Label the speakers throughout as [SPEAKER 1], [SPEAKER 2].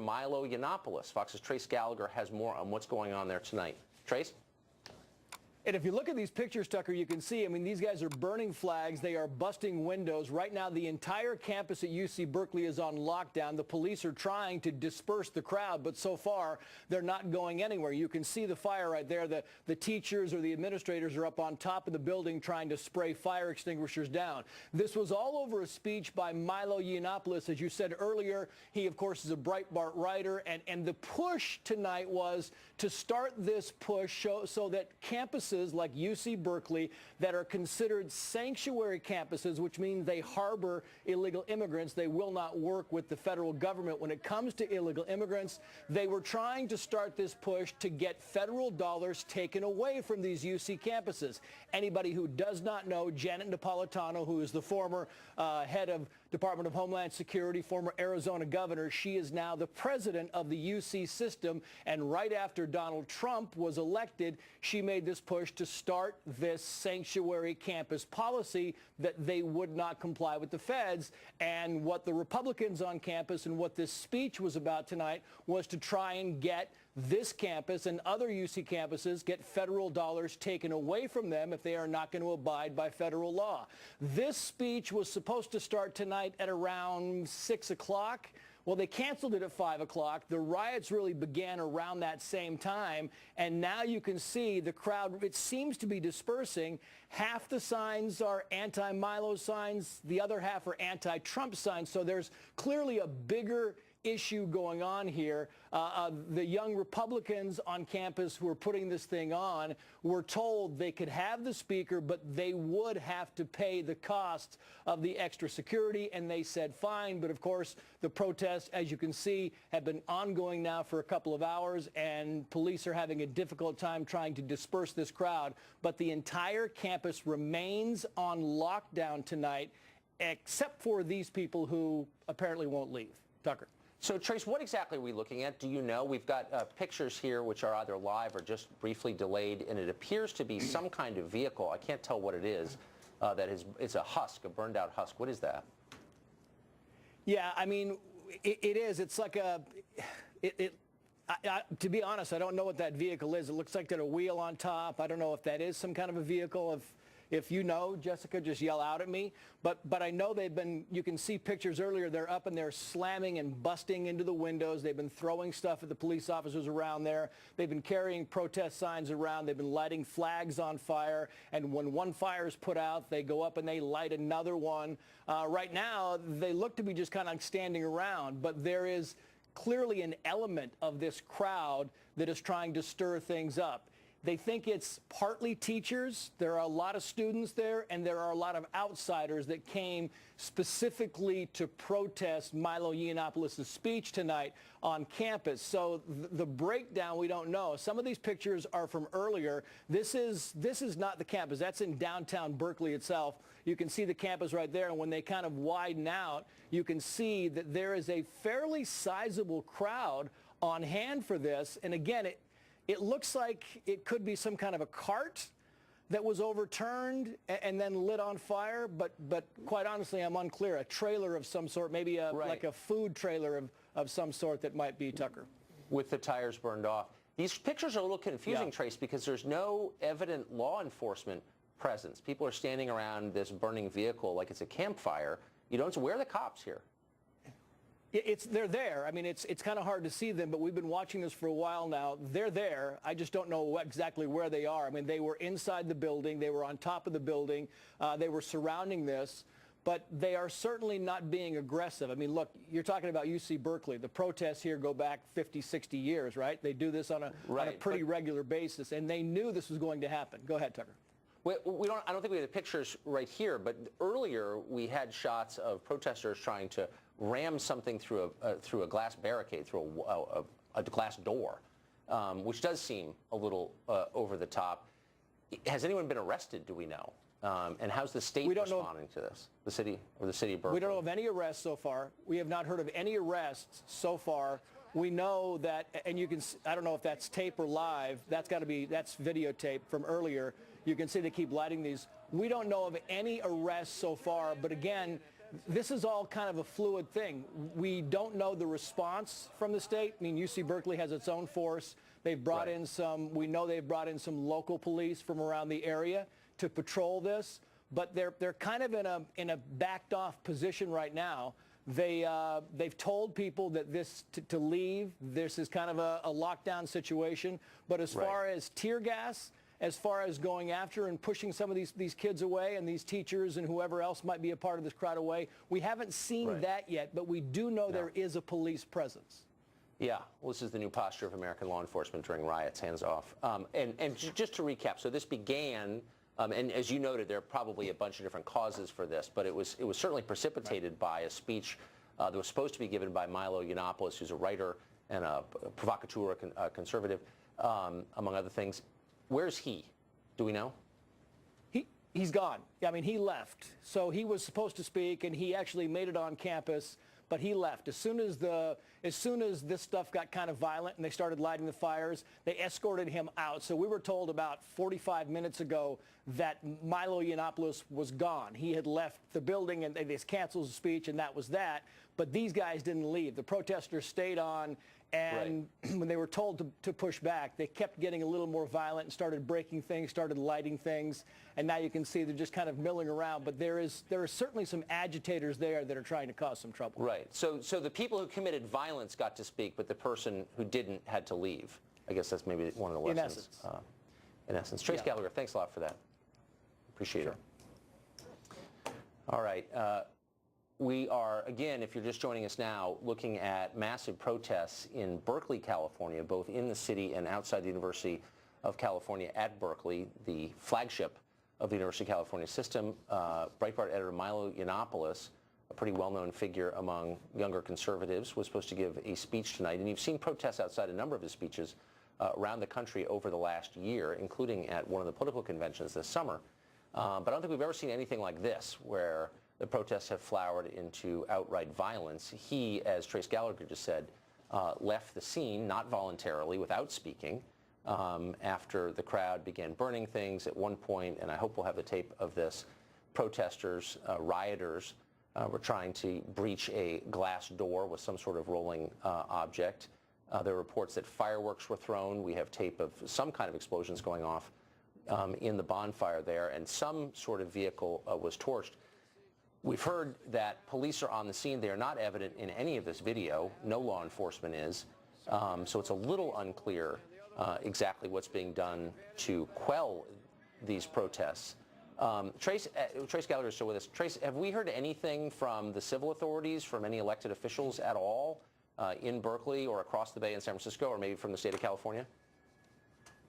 [SPEAKER 1] Milo Yiannopoulos. Fox's Trace Gallagher has more on what's going on there tonight. Trace?
[SPEAKER 2] And if you look at these pictures, Tucker, you can see, I mean, these guys are burning flags. They are busting windows. Right now, the entire campus at UC Berkeley is on lockdown. The police are trying to disperse the crowd, but so far, they're not going anywhere. You can see the fire right there. The teachers or the administrators are up on top of the building trying to spray fire extinguishers down. This was all over a speech by Milo Yiannopoulos. As you said earlier, he, of course, is a Breitbart writer, and the push tonight was to start this push so that campuses like UC Berkeley that are considered sanctuary campuses, which means they harbor illegal immigrants. They will not work with the federal government when it comes to illegal immigrants. They were trying to start this push to get federal dollars taken away from these UC campuses. Anybody who does not know Janet Napolitano, who is the former head of Department of Homeland Security, former Arizona governor, she is now the president of the UC system. And right after Donald Trump was elected, she made this push to start this sanctuary campus policy that they would not comply with the feds. And what the Republicans on campus and what this speech was about tonight was to try and get this campus and other UC campuses get federal dollars taken away from them if they are not going to abide by federal law. This speech was supposed to start tonight at around 6 o'clock. Well, they canceled it at 5 o'clock. The riots really began around that same time. And now you can see the crowd, it seems to be dispersing. Half the signs are anti-Milo signs. The other half are anti-Trump signs. So there's clearly a bigger issue going on here. The young Republicans on campus who are putting this thing on were told they could have the speaker, but they would have to pay the cost of the extra security, and they said fine. But of course, the protests, as you can see, have been ongoing now for a couple of hours, and police are having a difficult time trying to disperse this crowd. But the entire campus remains on lockdown tonight, except for these people who apparently won't leave. Tucker.
[SPEAKER 1] So, Trace, what exactly are we looking at? Do you know? We've got pictures here which are either live or just briefly delayed, and it appears to be some kind of vehicle. I can't tell what it is. It's a husk, a burned-out husk. What is that?
[SPEAKER 2] Yeah, I mean, it is. It's like a... to be honest, I don't know what that vehicle is. It looks like there's a wheel on top. I don't know if that is some kind of a vehicle. If you know, Jessica, just yell out at me. But I know they've been, you can see pictures earlier, they're up and they're slamming and busting into the windows. They've been throwing stuff at the police officers around there. They've been carrying protest signs around. They've been lighting flags on fire. And when one fire is put out, they go up and they light another one. Right now, they look to be just kind of standing around, but there is clearly an element of this crowd that is trying to stir things up. They think it's partly teachers. There are a lot of students there, and there are a lot of outsiders that came specifically to protest Milo Yiannopoulos' speech tonight on campus. So the breakdown, we don't know. Some of these pictures are from earlier. This is not the campus. That's in downtown Berkeley itself. You can see the campus right there, and when they kind of widen out, you can see that there is a fairly sizable crowd on hand for this. And again, it looks like it could be some kind of a cart that was overturned and then lit on fire, but quite honestly, I'm unclear. A trailer of some sort, maybe like a food trailer of some sort that might be, Tucker.
[SPEAKER 1] With the tires burned off. These pictures are a little confusing, yeah. Trace, because there's no evident law enforcement presence. People are standing around this burning vehicle like it's a campfire. You don't. Where are the cops here?
[SPEAKER 2] They're there. I mean, it's kind of hard to see them, but we've been watching this for a while now. They're there. I just don't know exactly where they are. I mean, they were inside the building. They were on top of the building. They were surrounding this, but they are certainly not being aggressive. I mean, look, you're talking about UC Berkeley. The protests here go back 50, 60 years, right? They do this on a pretty regular basis, and they knew this was going to happen. Go ahead, Tucker.
[SPEAKER 1] I don't think we have the pictures right here, but earlier we had shots of protesters trying to ram something through a glass barricade, through a glass door, which does seem a little over the top. Has anyone been arrested, do we know? And how's the state responding to this? The city of Berkeley?
[SPEAKER 2] We don't know of any arrests so far. We have not heard of any arrests so far. We know that, and you can, I don't know if that's tape or live. That's videotape from earlier. You can see they keep lighting these. We don't know of any arrests so far, but again, This is all kind of a fluid thing. We don't know the response from the state. I mean, UC Berkeley has its own force. They've brought in some, we know they've brought in some local police from around the area to patrol this, but they're kind of in a backed off position right now. They've told people that to leave. This is kind of a lockdown situation. But as far as tear gas, as far as going after and pushing some of these kids away and these teachers and whoever else might be a part of this crowd away, we haven't seen that yet, but we do know there is a police presence.
[SPEAKER 1] Yeah, well, this is the new posture of American law enforcement during riots, hands off. And just to recap, so this began, and as you noted, there are probably a bunch of different causes for this, but it was certainly precipitated by a speech that was supposed to be given by Milo Yiannopoulos, who's a writer and a provocateur, a conservative, among other things. Where's he? Do we know?
[SPEAKER 2] He's gone. I mean, he left. So he was supposed to speak, and he actually made it on campus, but he left. As soon as this stuff got kind of violent and they started lighting the fires, they escorted him out. So we were told about 45 minutes ago that Milo Yiannopoulos was gone. He had left the building, and they canceled the speech, and that was that. But these guys didn't leave. The protesters stayed on. And when they were told to push back, they kept getting a little more violent and started breaking things, started lighting things. And now you can see they're just kind of milling around. But there are certainly some agitators there that are trying to cause some trouble.
[SPEAKER 1] Right. So the people who committed violence got to speak, but the person who didn't had to leave. I guess that's maybe one of the lessons. In essence. Trace Gallagher, thanks a lot for that. Appreciate it. All right. We are, again, if you're just joining us now, looking at massive protests in Berkeley, California, both in the city and outside the University of California at Berkeley, the flagship of the University of California system. Breitbart editor Milo Yiannopoulos, a pretty well-known figure among younger conservatives, was supposed to give a speech tonight. And you've seen protests outside a number of his speeches around the country over the last year, including at one of the political conventions this summer. But I don't think we've ever seen anything like this, where the protests have flowered into outright violence. He, as Trace Gallagher just said, left the scene, not voluntarily, without speaking, after the crowd began burning things at one point, and I hope we'll have the tape of this. Protesters, rioters, were trying to breach a glass door with some sort of rolling object. There are reports that fireworks were thrown. We have tape of some kind of explosions going off in the bonfire there, and some sort of vehicle was torched. We've heard that police are on the scene. They are not evident in any of this video. No law enforcement is. So it's a little unclear exactly what's being done to quell these protests. Trace Gallagher is still with us. Trace, have we heard anything from the civil authorities, from any elected officials at all in Berkeley or across the Bay in San Francisco, or maybe from the state of California?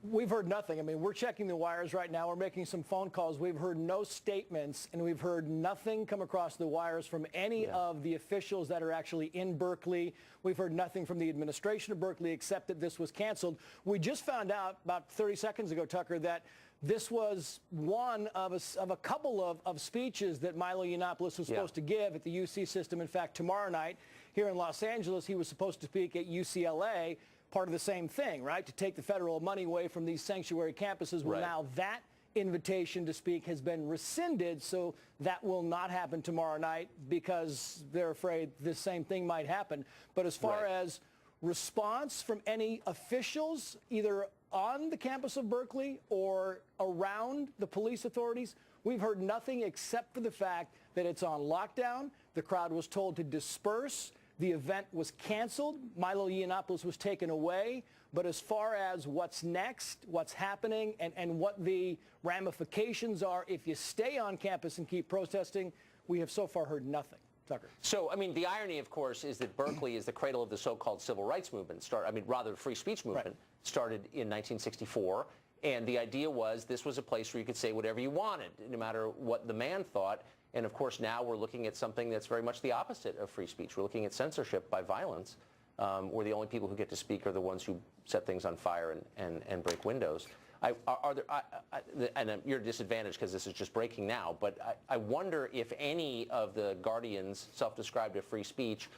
[SPEAKER 2] We've heard nothing. I mean, we're checking the wires right now. We're making some phone calls. We've heard no statements, and we've heard nothing come across the wires from any of the officials that are actually in Berkeley. We've heard nothing from the administration of Berkeley except that this was canceled. We just found out about 30 seconds ago, Tucker, that this was one of a couple of speeches that Milo Yiannopoulos was supposed to give at the UC system. In fact, tomorrow night here in Los Angeles, he was supposed to speak at UCLA. Part of the same thing, right? To take the federal money away from these sanctuary campuses. Well, now that invitation to speak has been rescinded, so that will not happen tomorrow night because they're afraid this same thing might happen. But as far as response from any officials, either on the campus of Berkeley or around the police authorities, we've heard nothing except for the fact that it's on lockdown. The crowd was told to disperse. The event was canceled. Milo Yiannopoulos was taken away. But as far as what's next, what's happening, and what the ramifications are if you stay on campus and keep protesting, we have so far heard nothing. Tucker.
[SPEAKER 1] So, I mean, the irony, of course, is that Berkeley is the cradle of the so-called civil rights movement, rather free speech movement, started in 1964. And the idea was this was a place where you could say whatever you wanted, no matter what the man thought. And, of course, now we're looking at something that's very much the opposite of free speech. We're looking at censorship by violence, where the only people who get to speak are the ones who set things on fire and break windows. And you're disadvantaged because this is just breaking now, but I wonder if any of the guardians, self-described of free speech,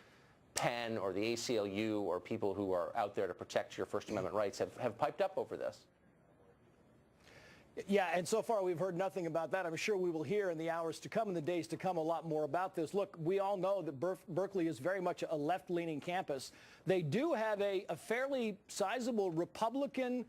[SPEAKER 1] Penn or the ACLU or people who are out there to protect your First Amendment rights have piped up over this.
[SPEAKER 2] Yeah, and so far we've heard nothing about that. I'm sure we will hear in the hours to come, in the days to come, a lot more about this. Look, we all know that Berkeley is very much a left-leaning campus. They do have a fairly sizable Republican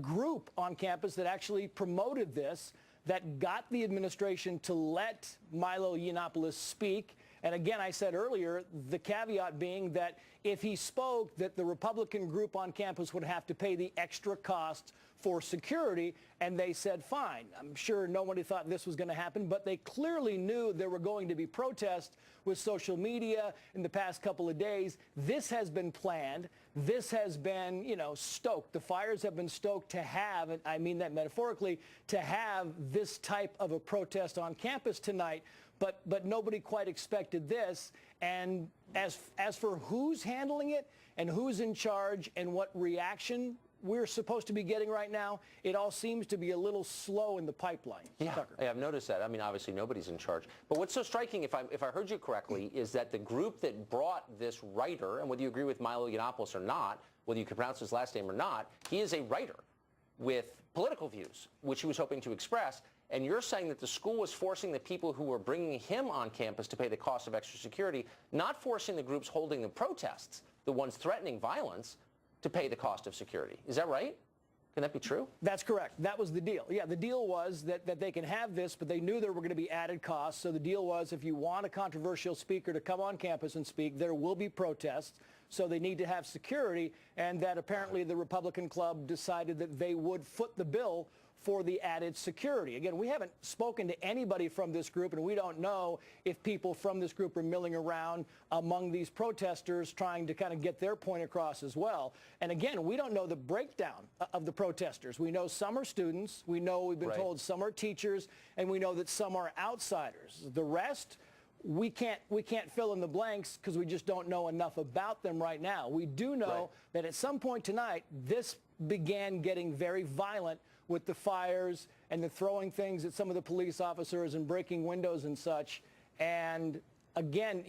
[SPEAKER 2] group on campus that actually promoted this, that got the administration to let Milo Yiannopoulos speak. And again, I said earlier, the caveat being that if he spoke, that the Republican group on campus would have to pay the extra cost for security, and they said fine. I'm sure nobody thought this was going to happen, but they clearly knew there were going to be protests with social media in the past couple of days. This has been planned. This has been, stoked. The fires have been stoked to have, and I mean that metaphorically, to have this type of a protest on campus tonight. But nobody quite expected this. And as for who's handling it and who's in charge and what reaction we're supposed to be getting right now, it all seems to be a little slow in the pipeline.
[SPEAKER 1] Yeah, I've noticed that. I mean, obviously nobody's in charge. But what's so striking, if I heard you correctly, is that the group that brought this writer, and whether you agree with Milo Yiannopoulos or not, whether you can pronounce his last name or not, he is a writer with political views, which he was hoping to express. And you're saying that the school was forcing the people who were bringing him on campus to pay the cost of extra security, not forcing the groups holding the protests, the ones threatening violence, to pay the cost of security. Is that right? Can that be true?
[SPEAKER 2] That's correct. That was the deal. Yeah, the deal was that they can have this, but they knew there were going to be added costs. So the deal was, if you want a controversial speaker to come on campus and speak, there will be protests. So they need to have security, and that apparently the Republican club decided that they would foot the bill for the added security. Again, we haven't spoken to anybody from this group, and we don't know if people from this group are milling around among these protesters trying to kind of get their point across as well. And again, we don't know the breakdown of the protesters. We know some are students. We know, we've been told, some are teachers, and we know that some are outsiders. The rest, we can't fill in the blanks because we just don't know enough about them right now. We do know that at some point tonight, this began getting very violent with the fires and the throwing things at some of the police officers and breaking windows and such. And again,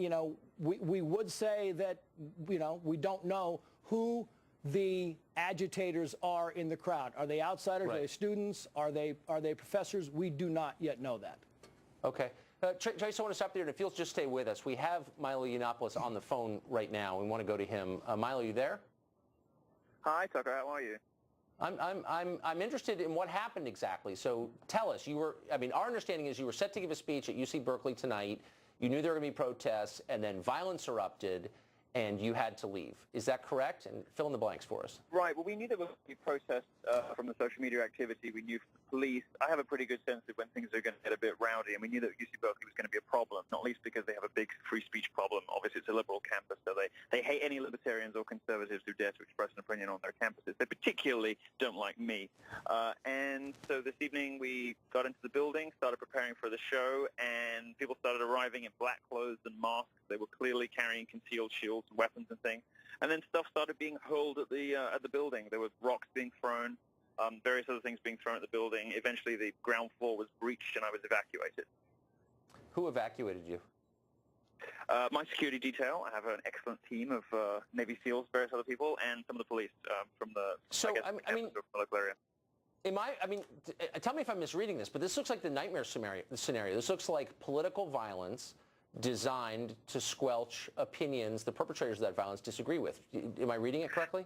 [SPEAKER 2] we would say that, we don't know who the agitators are in the crowd. Are they outsiders? Are they students? Are they professors? We do not yet know that.
[SPEAKER 1] Okay. Trace, I want to stop there, and if you'll just stay with us. We have Milo Yiannopoulos on the phone right now. We want to go to him. Milo, you there?
[SPEAKER 3] Hi, Tucker. How are you?
[SPEAKER 1] I'm interested in what happened exactly. So tell us. Our understanding is you were set to give a speech at UC Berkeley tonight. You knew there were going to be protests, and then violence erupted, and you had to leave. Is that correct? And fill in the blanks for us.
[SPEAKER 3] Right. Well, we knew there would be protests from the social media activity. We knew from the police. I have a pretty good sense of when things are going to get a bit rowdy, and we knew that UC Berkeley was going to be a problem, not least because they have a big free speech problem. Obviously, it's a liberal campus, so they hate any libertarians or conservatives who dare to express an opinion on their campuses. They particularly don't like me. And so this evening we got into the building, started preparing for the show, and people started arriving in black clothes and masks. They were clearly carrying concealed shields and weapons and things. And then stuff started being hurled at the building. There were rocks being thrown, various other things being thrown at the building. Eventually, the ground floor was breached, and I was evacuated.
[SPEAKER 1] Who evacuated you?
[SPEAKER 3] My security detail. I have an excellent team of Navy SEALs, various other people, and some of the police from the local area.
[SPEAKER 1] Tell me if I'm misreading this, but this looks like the nightmare scenario. This looks like political violence designed to squelch opinions the perpetrators of that violence disagree with. Am I reading it correctly?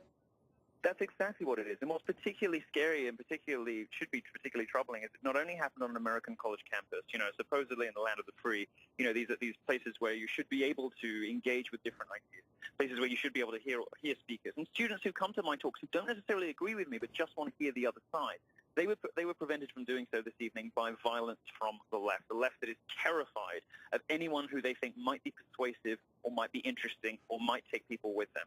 [SPEAKER 3] That's exactly what it is. And what's particularly scary and should be particularly troubling is it not only happened on an American college campus, supposedly in the land of the free, these are these places where you should be able to engage with different ideas, places where you should be able to hear speakers. And students who come to my talks who don't necessarily agree with me but just want to hear the other side, they were prevented from doing so this evening by violence from the left that is terrified of anyone who they think might be persuasive or might be interesting or might take people with them.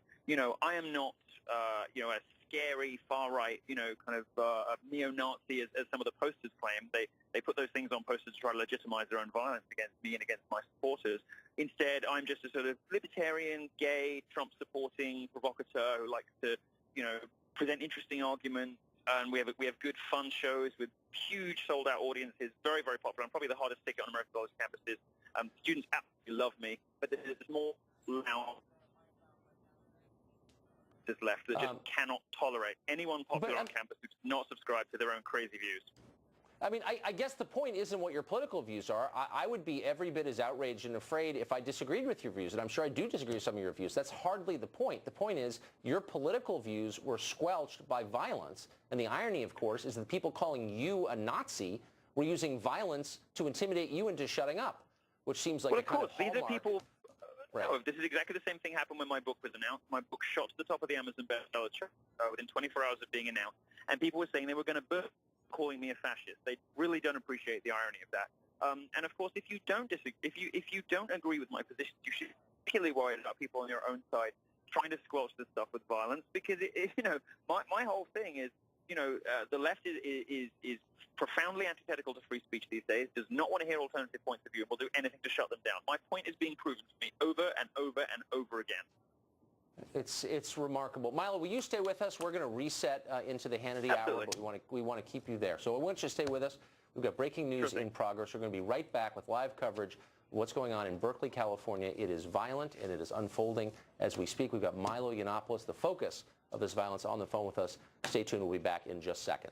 [SPEAKER 3] I am not, a scary far-right, kind of neo-Nazi as some of the posters claim. They put those things on posters to try to legitimize their own violence against me and against my supporters. Instead, I'm just a sort of libertarian, gay, Trump-supporting provocateur who likes to, present interesting arguments. And we have good fun shows with huge sold-out audiences, very, very popular. I'm probably the hardest ticket on American college campuses. Students absolutely love me, but there's more loud left that just cannot tolerate anyone popular on campus who does not subscribe to their own crazy views.
[SPEAKER 1] I mean, I guess the point isn't what your political views are. I would be every bit as outraged and afraid if I disagreed with your views, and I'm sure I do disagree with some of your views. That's hardly the point. The point is your political views were squelched by violence, and the irony, of course, is that the people calling you a Nazi were using violence to intimidate you into shutting up, which seems like
[SPEAKER 3] well,
[SPEAKER 1] a kind of
[SPEAKER 3] these are people.
[SPEAKER 1] Right.
[SPEAKER 3] No, this is exactly the same thing happened when my book was announced. My book shot to the top of the Amazon bestseller chart within 24 hours of being announced, and people were saying they were going to burn, calling me a fascist. They really don't appreciate the irony of that. And of course, if you don't agree with my position, you should be particularly worried about people on your own side trying to squelch this stuff with violence. Because my whole thing is, the left is profoundly antithetical to free speech these days, does not want to hear alternative points of view, and will do anything to shut them down. My point is being proven to me over and over and over again.
[SPEAKER 1] It's remarkable. Milo, will you stay with us? We're going to reset into the Hannity
[SPEAKER 3] Absolutely.
[SPEAKER 1] Hour, but we want to keep you there. So I want you to stay with us. We've got breaking news in progress. We're going to be right back with live coverage of what's going on in Berkeley, California. It is violent, and it is unfolding as we speak. We've got Milo Yiannopoulos, the focus of this violence, on the phone with us. Stay tuned. We'll be back in just seconds.